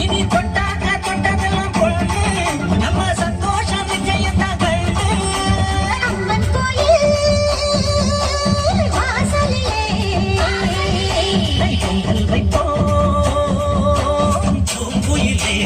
இனி தொட்டாக்க தொட்டதெல்லாம் பொண்ணு நம்ம சந்தோஷம் நிச்சயத்தான் கண்ணு அம்மன் கோயில் வாசலிலே பொங்கல் வைப்போம் பூங்குயிலே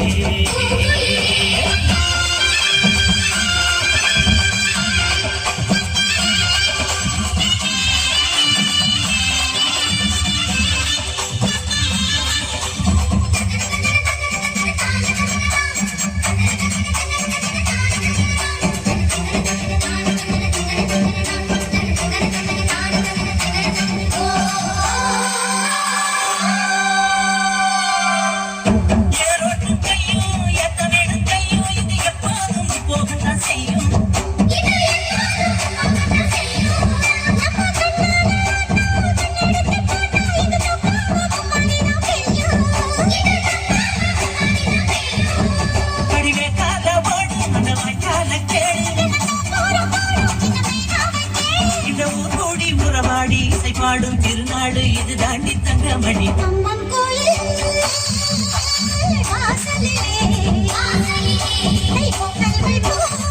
பாடும் திருநாடு இது தாண்டி தங்கமணி அம்மன் கோயில் வாசலிலே பொங்கல் வைப்போம்